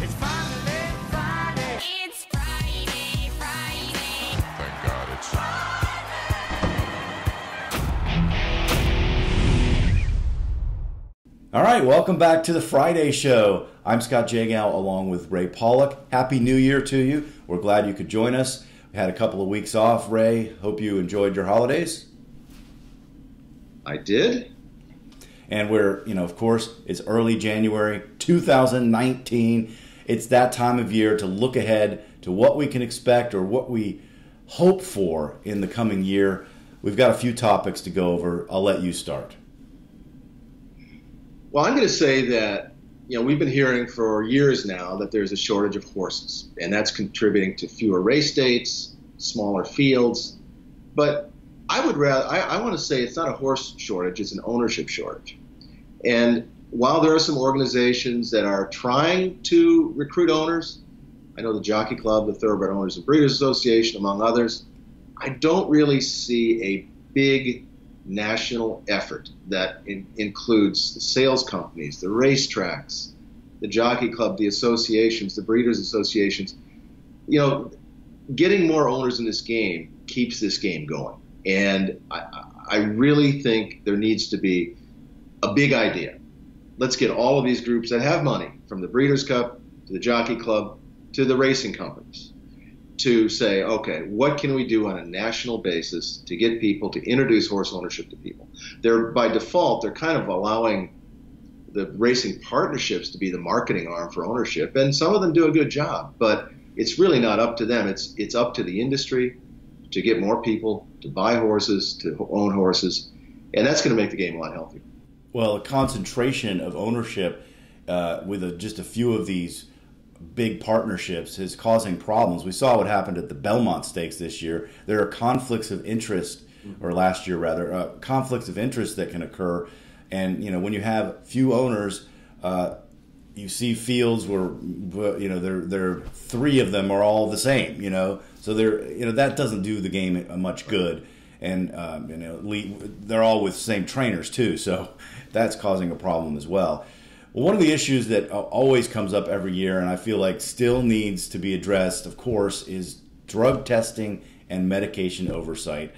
It's finally Friday. It's Friday, Friday. Thank God it's All right, welcome back to the Friday Show. I'm Scott Jagow along with Ray Paulick. Happy New Year to you. We're glad you could join us. We had a couple of weeks off. Ray, hope you enjoyed your holidays. I did. And we're, of course, it's early January 2019. It's that time of year to look ahead to what we can expect or what we hope for in the coming year. We've got a few topics to go over. I'll let you start. Well, I'm going to say that, we've been hearing for years now that there's a shortage of horses, and that's contributing to fewer race dates, smaller fields. But I want to say it's not a horse shortage, it's an ownership shortage. And while there are some organizations that are trying to recruit owners, I know the Jockey Club, the Thoroughbred Owners and Breeders Association, among others, I don't really see a big national effort that includes the sales companies, the racetracks, the Jockey Club, the associations, the breeders associations. Getting more owners in this game keeps this game going. And I really think there needs to be a big idea. Let's get all of these groups that have money, from the Breeders' Cup to the Jockey Club to the racing companies, to say, okay, what can we do on a national basis to get people to introduce horse ownership to people? By default, they're kind of allowing the racing partnerships to be the marketing arm for ownership, and some of them do a good job, but it's really not up to them. It's up to the industry to get more people to buy horses, to own horses, and that's going to make the game a lot healthier. Well, a concentration of ownership with just a few of these big partnerships is causing problems. We saw what happened at the Belmont Stakes this year. There are conflicts of interest, or last year rather, conflicts of interest that can occur. And, when you have few owners, you see fields where, there three of them are all the same, So that doesn't do the game much good. And, they're all with the same trainers too. So that's causing a problem as well. Well, one of the issues that always comes up every year, and I feel like still needs to be addressed, of course, is drug testing and medication oversight.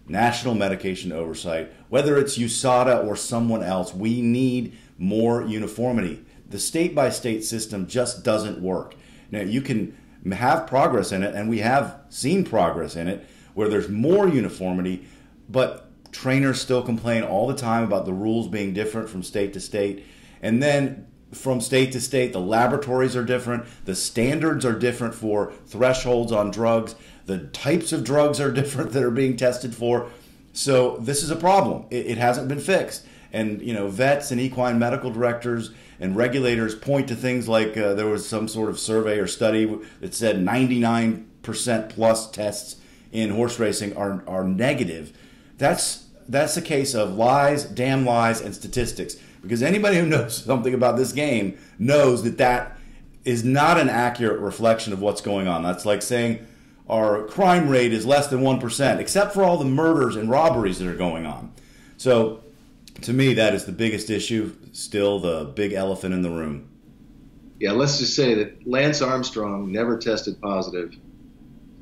National medication oversight. Whether it's USADA or someone else, we need more uniformity. The state-by-state system just doesn't work. Now, you can have progress in it, and we have seen progress in it, where there's more uniformity, but trainers still complain all the time about the rules being different from state to state. And then from state to state, the laboratories are different, the standards are different for thresholds on drugs, the types of drugs are different that are being tested for. So this is a problem. It hasn't been fixed. And, vets and equine medical directors and regulators point to things like there was some sort of survey or study that said 99% plus tests in horse racing are negative. That's a case of lies, damn lies, and statistics. Because anybody who knows something about this game knows that is not an accurate reflection of what's going on. That's like saying our crime rate is less than 1%, except for all the murders and robberies that are going on. So, to me, that is the biggest issue, still the big elephant in the room. Yeah, let's just say that Lance Armstrong never tested positive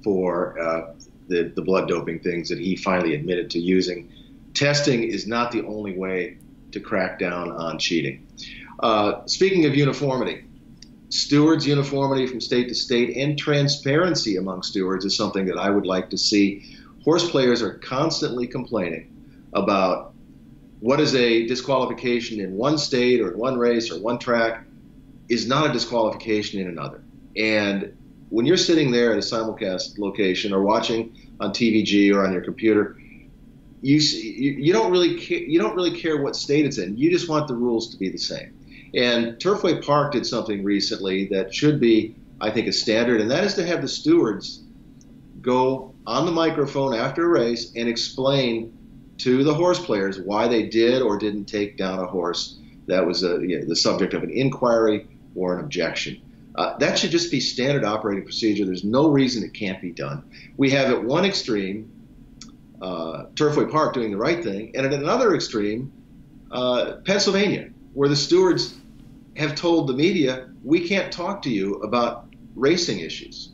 for the blood doping things that he finally admitted to using. Testing is not the only way to crack down on cheating. Speaking of uniformity, stewards' uniformity from state to state and transparency among stewards is something that I would like to see. Horse players are constantly complaining about what is a disqualification in one state or in one race or one track is not a disqualification in another. And when you're sitting there at a simulcast location or watching on TVG or on your computer, you don't really care what state it's in. You just want the rules to be the same. And Turfway Park did something recently that should be, I think, a standard, and that is to have the stewards go on the microphone after a race and explain to the horse players why they did or didn't take down a horse that was the subject of an inquiry or an objection. That should just be standard operating procedure. There's no reason it can't be done. We have at one extreme Turfway Park doing the right thing, and at another extreme Pennsylvania, where the stewards have told the media we can't talk to you about racing issues.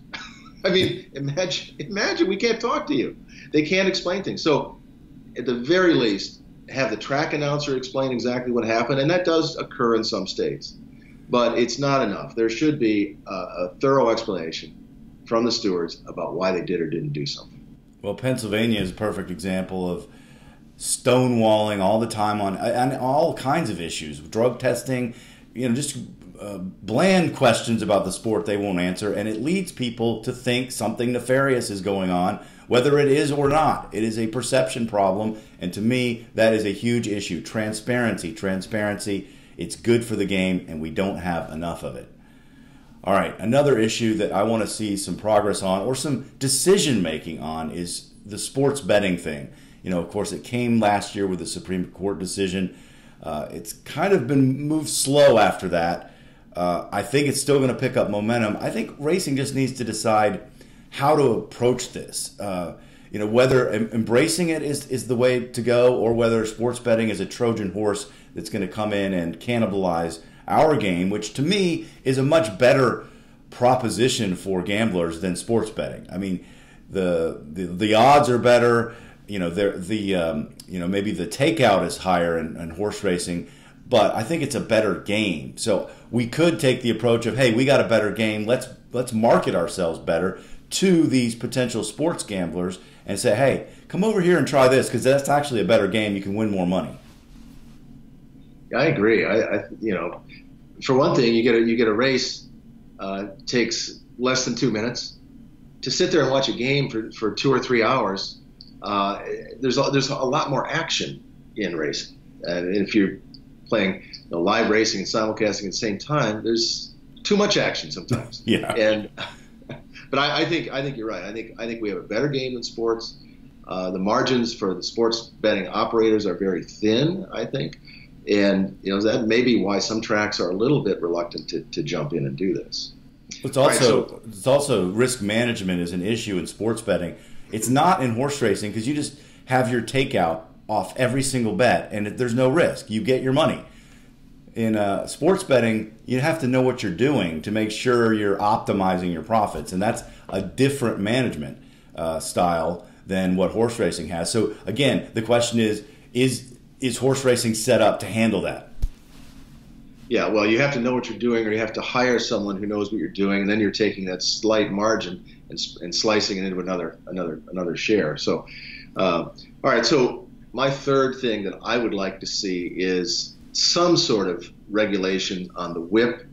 I mean, imagine we can't talk to you. They can't explain things. So at the very least, have the track announcer explain exactly what happened, and that does occur in some states. But it's not enough. There should be a thorough explanation from the stewards about why they did or didn't do something. Well, Pennsylvania is a perfect example of stonewalling all the time on all kinds of issues, drug testing, just bland questions about the sport they won't answer, and it leads people to think something nefarious is going on, whether it is or not. It is a perception problem, and to me, that is a huge issue. Transparency. It's good for the game, and we don't have enough of it. All right, another issue that I want to see some progress on or some decision-making on is the sports betting thing. Of course, it came last year with the Supreme Court decision. It's kind of been moved slow after that. I think it's still going to pick up momentum. I think racing just needs to decide how to approach this. Whether embracing it is the way to go, or whether sports betting is a Trojan horse that's going to come in and cannibalize our game, which to me is a much better proposition for gamblers than sports betting. I mean, the odds are better. Maybe the takeout is higher in horse racing, but I think it's a better game. So we could take the approach of, hey, we got a better game. Let's market ourselves better to these potential sports gamblers and say, hey, come over here and try this because that's actually a better game. You can win more money. I agree. For one thing, you get a race takes less than 2 minutes. To sit there and watch a game for 2 or 3 hours, there's a lot more action in racing. And if you're playing live racing and simulcasting at the same time, there's too much action sometimes. Yeah. But I think you're right. I think we have a better game than sports. The margins for the sports betting operators are very thin, I think. And that may be why some tracks are a little bit reluctant to jump in and do this. It's also risk management is an issue in sports betting. It's not in horse racing because you just have your takeout off every single bet and there's no risk. You get your money. In sports betting, you have to know what you're doing to make sure you're optimizing your profits, and that's a different management style than what horse racing has. So again, the question is horse racing set up to handle that? Yeah, well, you have to know what you're doing, or you have to hire someone who knows what you're doing, and then you're taking that slight margin and slicing it into another share. So, all right. So my third thing that I would like to see is some sort of regulation on the whip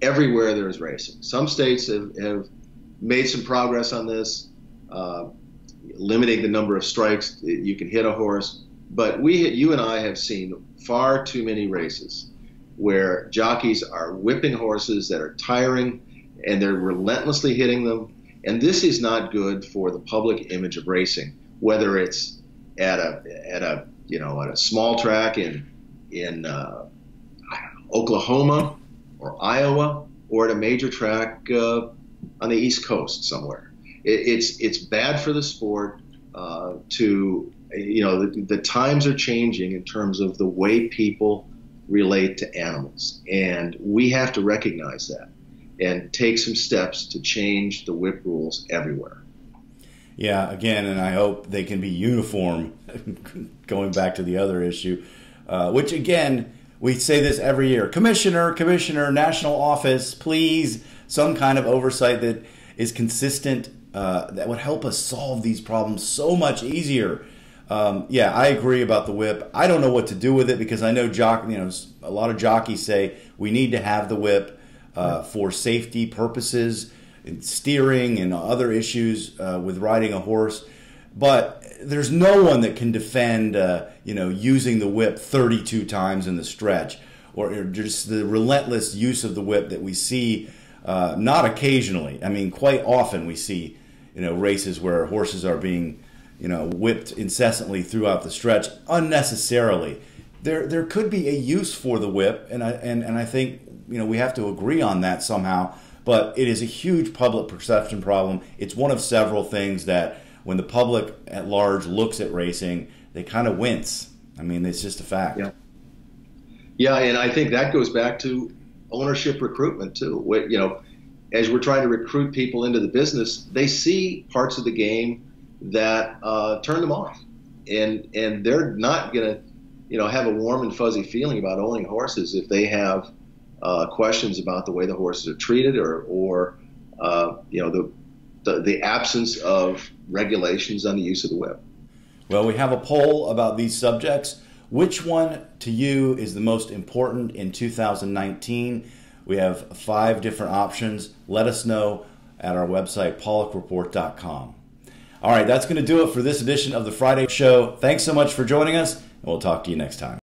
everywhere there is racing. Some states have made some progress on this, limiting the number of strikes you can hit a horse. But you and I have seen far too many races where jockeys are whipping horses that are tiring and they're relentlessly hitting them. And this is not good for the public image of racing, whether it's at a small track in Oklahoma or Iowa, or at a major track on the East Coast somewhere. It's bad for the sport the times are changing in terms of the way people relate to animals, and we have to recognize that and take some steps to change the whip rules everywhere. Yeah, again, and I hope they can be uniform, going back to the other issue, which again, we say this every year. Commissioner, national office, please, some kind of oversight that is consistent, that would help us solve these problems so much easier. I agree about the whip. I don't know what to do with it because I know a lot of jockeys say we need to have the whip for safety purposes, and steering and other issues with riding a horse. But there's no one that can defend using the whip 32 times in the stretch, or just the relentless use of the whip that we see. Not occasionally. I mean, quite often we see races where horses are being whipped incessantly throughout the stretch unnecessarily. There could be a use for the whip, and I think we have to agree on that somehow. But it is a huge public perception problem. It's one of several things that when the public at large looks at racing, they kind of wince. I mean, it's just a fact. Yeah, and I think that goes back to ownership recruitment too. You know, as we're trying to recruit people into the business, they see parts of the game that turn them off, and they're not going to, you know, have a warm and fuzzy feeling about owning horses if they have questions about the way the horses are treated, or you know, the absence of regulations on the use of the whip. Well, we have a poll about these subjects. Which one to you is the most important in 2019? We have 5 different options. Let us know at our website, paulickreport.com. All right, that's going to do it for this edition of the Friday Show. Thanks so much for joining us, and we'll talk to you next time.